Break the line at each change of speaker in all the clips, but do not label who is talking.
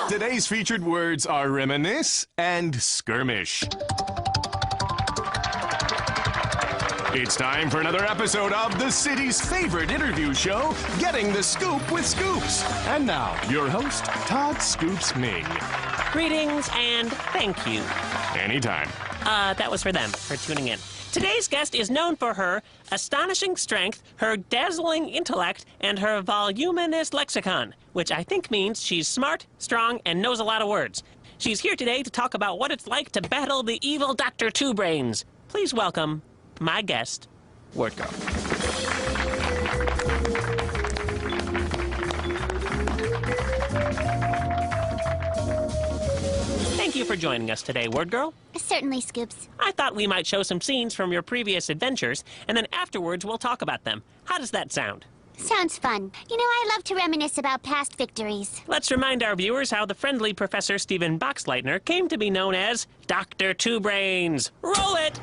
Today's featured words are reminisce and skirmish. It's time for another episode of the city's favorite interview show, Getting the Scoop with Scoops. And now, your host, Todd Scoops Ming.
Greetings and thank you.
Anytime.
That was for them, for tuning in. Today's guest is known for her astonishing strength, her dazzling intellect, and her voluminous lexicon, which I think means she's smart, strong, and knows a lot of words. She's here today to talk about what it's like to battle the evil Dr. Two Brains. Please welcome my guest, Wordgirl. Thank you for joining us today, Wordgirl.
Certainly, Scoops.
I thought we might show some scenes from your previous adventures, and then afterwards we'll talk about them. How does that sound?
Sounds fun. You know, I love to reminisce about past victories.
Let's remind our viewers how the friendly Professor Stephen Boxleitner came to be known as Dr. Two Brains. Roll it!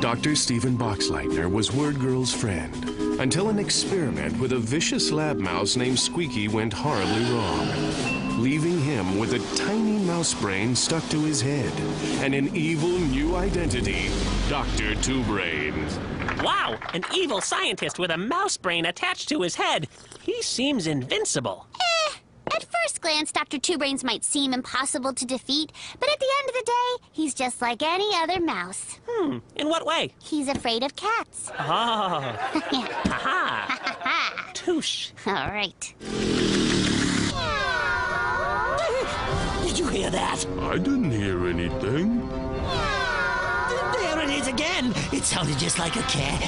Dr. Stephen Boxleitner was Wordgirl's friend until an experiment with a vicious lab mouse named Squeaky went horribly wrong, leaving him with a tiny mouse brain stuck to his head and an evil new identity, Dr. Two Brains.
Wow, an evil scientist with a mouse brain attached to his head. He seems invincible.
At first glance, Dr. Two Brains might seem impossible to defeat, but at the end of the day, he's just like any other mouse.
In what way?
He's afraid of cats.
Oh. Ha-ha. Touche.
All right.
Did you hear that?
I didn't hear anything.
There it is again. It sounded just like a cat.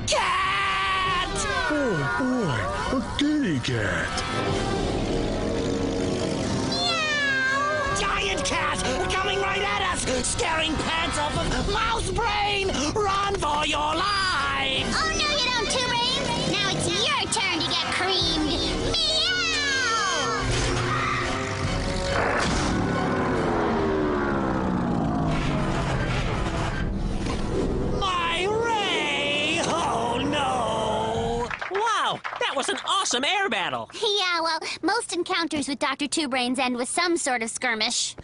Cat!
Oh, boy, a kitty cat.
Giant cat coming right at us, staring pants off of mouse brain. Run for your lives!
Oh, no, you don't, Two Brains. Now it's your turn to get creamed. Meow!
My ray! Oh no!
Wow, that was an awesome air battle.
Yeah, well, most encounters with Dr. Two Brains end with some sort of skirmish.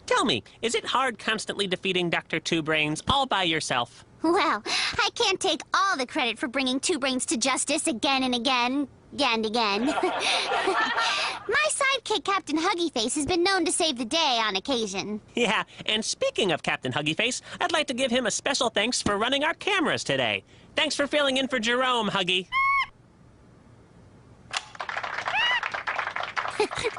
Tell me, is it hard constantly defeating Dr. Two Brains all by yourself?
Well, I can't take all the credit for bringing Two Brains to justice again and again. And again. My sidekick, Captain Huggyface, has been known to save the day on occasion.
Yeah, and speaking of Captain Huggyface, I'd like to give him a special thanks for running our cameras today. Thanks for filling in for Jerome, Huggy.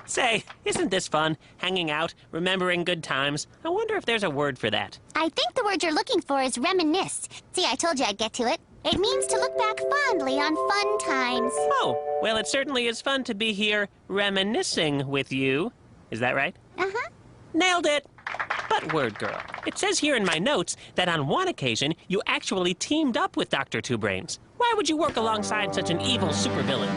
Say, isn't this fun? Hanging out, remembering good times. I wonder if there's a word for that.
I think the word you're looking for is reminisce. See, I told you I'd get to it. It means to look back fondly on fun times.
Oh, well, it certainly is fun to be here reminiscing with you. Is that right?
Uh-huh.
Nailed it! But Wordgirl, it says here in my notes that on one occasion you actually teamed up with Dr. Two Brains. Why would you work alongside such an evil supervillain?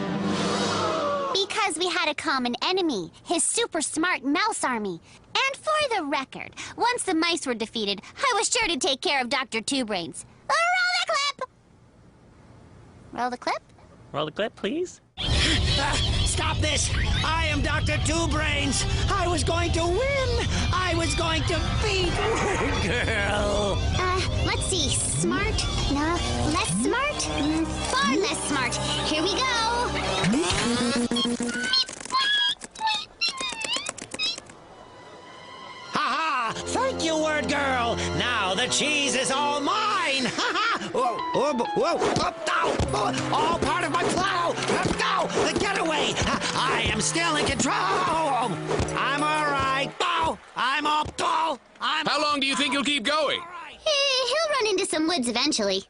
Because we had a common enemy, his super smart mouse army. And for the record, once the mice were defeated, I was sure to take care of Dr. Two Brains. Roll the clip! Roll the clip?
Roll the clip, please.
Stop this! I am Dr. Two Brains! I was going to win! I was going to beat Wordgirl!
Let's see. Smart? No. Less smart? Far less smart. Here we go!
Ha-ha! Thank you, Wordgirl! Now the cheese is all mine! Ha-ha! Whoa, whoa, whoa! Up, down! All part of my plow! Up, down! Get away! I am still in control! I'm all right! Bow! I'm all bow!
How long do you think you'll keep going?
He'll run into some woods eventually.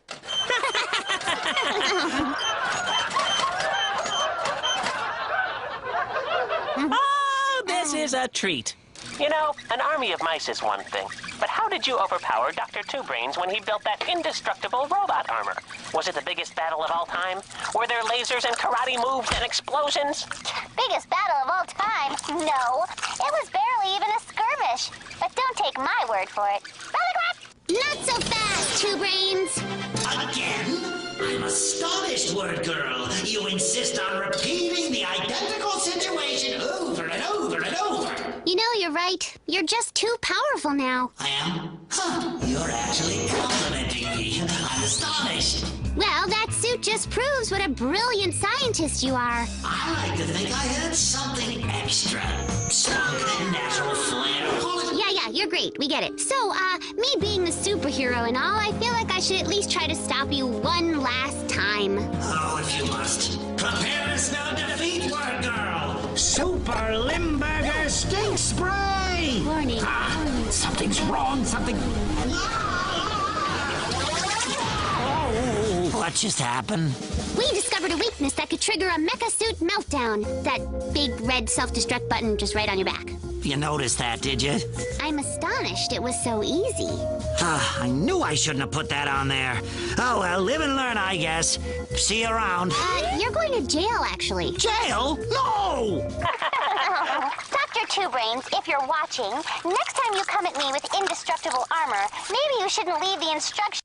Oh, this is a treat. You know, an army of mice is one thing, but how did you overpower Dr. Two Brains when he built that indestructible robot armor? Was it the biggest battle of all time? Were there lasers and karate moves and explosions?
Biggest battle of all time? No. It was barely even a skirmish. But don't take my word for it. Not so fast, Two Brains.
Again? I'm astonished, Wordgirl. You insist on repeating the
the identical situation over and over and over.
You know, you're right. You're just too powerful now.
I am? Huh, you're actually complimenting me. I'm astonished.
Well, that suit just proves what a brilliant scientist you are.
I like to think I had something extra. Some natural flair.
Yeah, you're great. We get it. So, me being the superhero and all, I feel like I should at least try to stop you one last time.
Oh, if you must. Prepare us now to defeat Wordgirl.
Super Limburger Stink Spray!
Warning.
Something's wrong, something...
What just happened?
We discovered a weakness that could trigger a mecha suit meltdown. That big red self-destruct button just right on your back.
You noticed that, did you?
I'm astonished it was so easy.
I knew I shouldn't have put that on there. Oh, well, live and learn, I guess. See you around.
You're going to jail, actually.
Jail? No!
Dr. Two Brains, if you're watching, next time you come at me with indestructible armor, maybe you shouldn't leave the instructions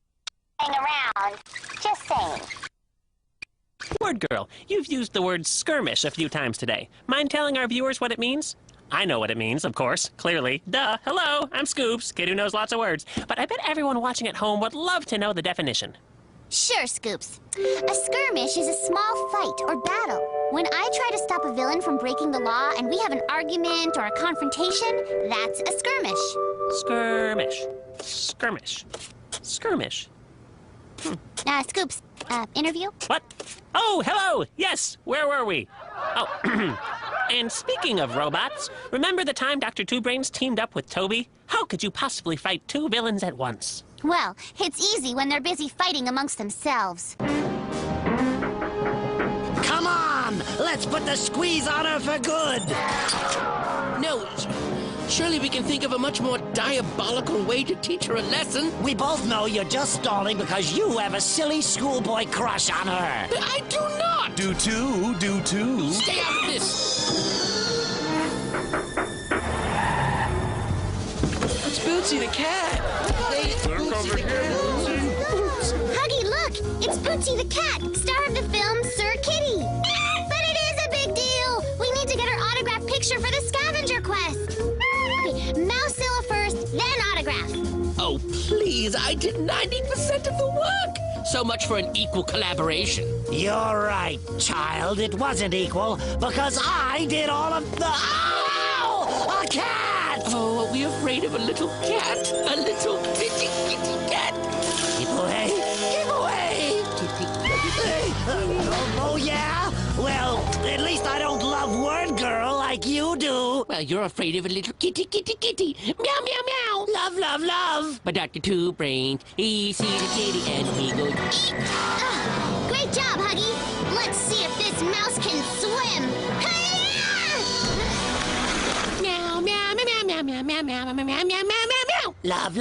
around. Just saying.
Wordgirl, you've used the word skirmish a few times today. Mind telling our viewers what it means? I know what it means, of course, clearly. Duh. Hello, I'm Scoops, kid who knows lots of words. But I bet everyone watching at home would love to know the definition.
Sure, Scoops. A skirmish is a small fight or battle. When I try to stop a villain from breaking the law and we have an argument or a confrontation, that's a skirmish.
Skirmish. Skirmish. Skirmish.
Scoops, interview?
What? Oh, hello! Yes, where were we? Oh, and speaking of robots, remember the time Dr. Two Brains teamed up with Toby? How could you possibly fight two villains at once?
Well, it's easy when they're busy fighting amongst themselves.
Come on! Let's put the squeeze on her for good!
No, surely we can think of a much more diabolical way to teach her a lesson.
We both know you're just stalling because you have a silly schoolboy crush on her.
I do not!
Do too.
Stay out of this! It's Bootsy the cat.
Huggy, look! It's Bootsy the cat, star of the film Sir Kitty. But it is a big deal! We need to get her autograph picture for the scavenger quest. Okay, Mousezilla first, then autograph.
Oh, please, I did 90% of the work. So much for an equal collaboration.
You're right, child. It wasn't equal because I did all of the... Ow! A cat!
Oh, are we afraid of a little cat? A little kitty cat?
Keep away! Keep away! Oh, yeah? Well, at least I don't love Wordgirl like you do.
Well, you're afraid of a little kitty. Meow, meow, meow.
Love.
But Dr. Two Brains, he sees a kitty and he goes...
Great job, Huggy. Let's see if this mouse can swim.
Meow, meow, meow, meow, meow, meow, meow, meow, meow, meow, meow, meow.
Love.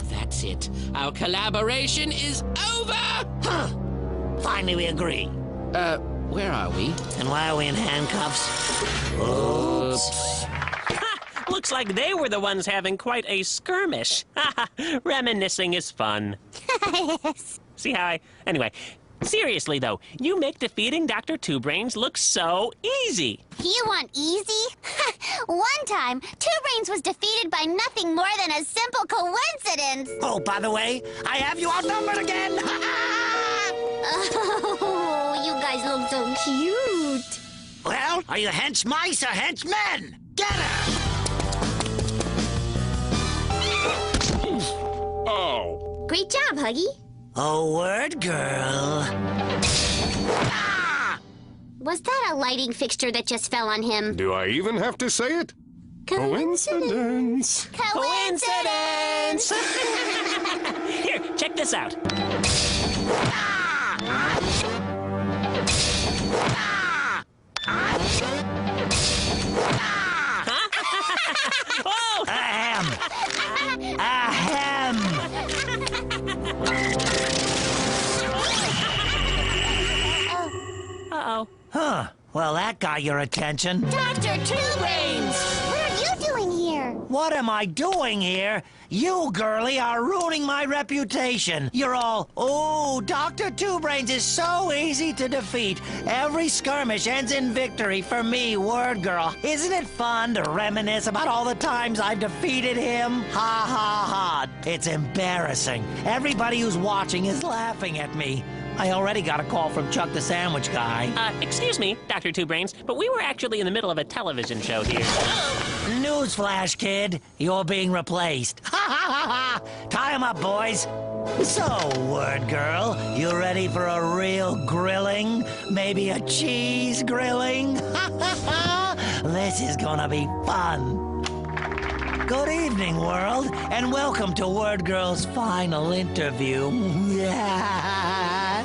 That's it. Our collaboration is over.
Huh. Finally, we agree.
Where are we?
And why are we in handcuffs? Oops.
Ha! Looks like they were the ones having quite a skirmish. Reminiscing is fun.
Yes.
See how Anyway, seriously, though, you make defeating Dr. Two Brains look so easy.
You want easy? One time, Two Brains was defeated by nothing more than a simple coincidence.
Oh, by the way, I have you outnumbered again.
Oh, you guys look so cute.
Well, are you hench mice or hench men? Get her!
Oh.
Great job, Huggy.
Oh, Wordgirl. Ah!
Was that a lighting fixture that just fell on him?
Do I even have to say it? Coincidence.
Coincidence! Here, check this out. Oh!
Ahem.
Uh-oh.
Huh. Well, that got your attention.
Dr. Two Brains! What are you doing here? here?
What am I doing here? You, girlie, are ruining my reputation. You're all, oh, Dr. Two Brains is so easy to defeat. Every skirmish ends in victory for me, Word Girl. Isn't it fun to reminisce about all the times I've defeated him? Ha ha ha. It's embarrassing. Everybody who's watching is laughing at me. I already got a call from Chuck the Sandwich Guy.
Excuse me, Dr. Two Brains, but we were actually in the middle of a television show here.
Newsflash, kid. You're being replaced. Ha ha ha ha! Tie him up, boys. So, Word Girl, you ready for a real grilling? Maybe a cheese grilling? Ha ha ha! This is gonna be fun. Good evening, world, and welcome to Word Girl's final interview.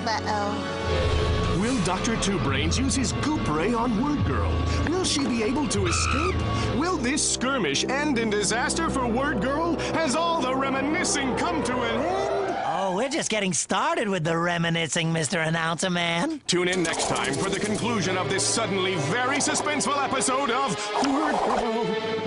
Uh-oh.
Will Dr. Two Brains use his goop ray on Word Girl? Will she be able to escape? Will this skirmish end in disaster for Word Girl? Has all the reminiscing come to an end?
Oh, we're just getting started with the reminiscing, Mr. Announcer Man.
Tune in next time for the conclusion of this suddenly very suspenseful episode of Word Girl.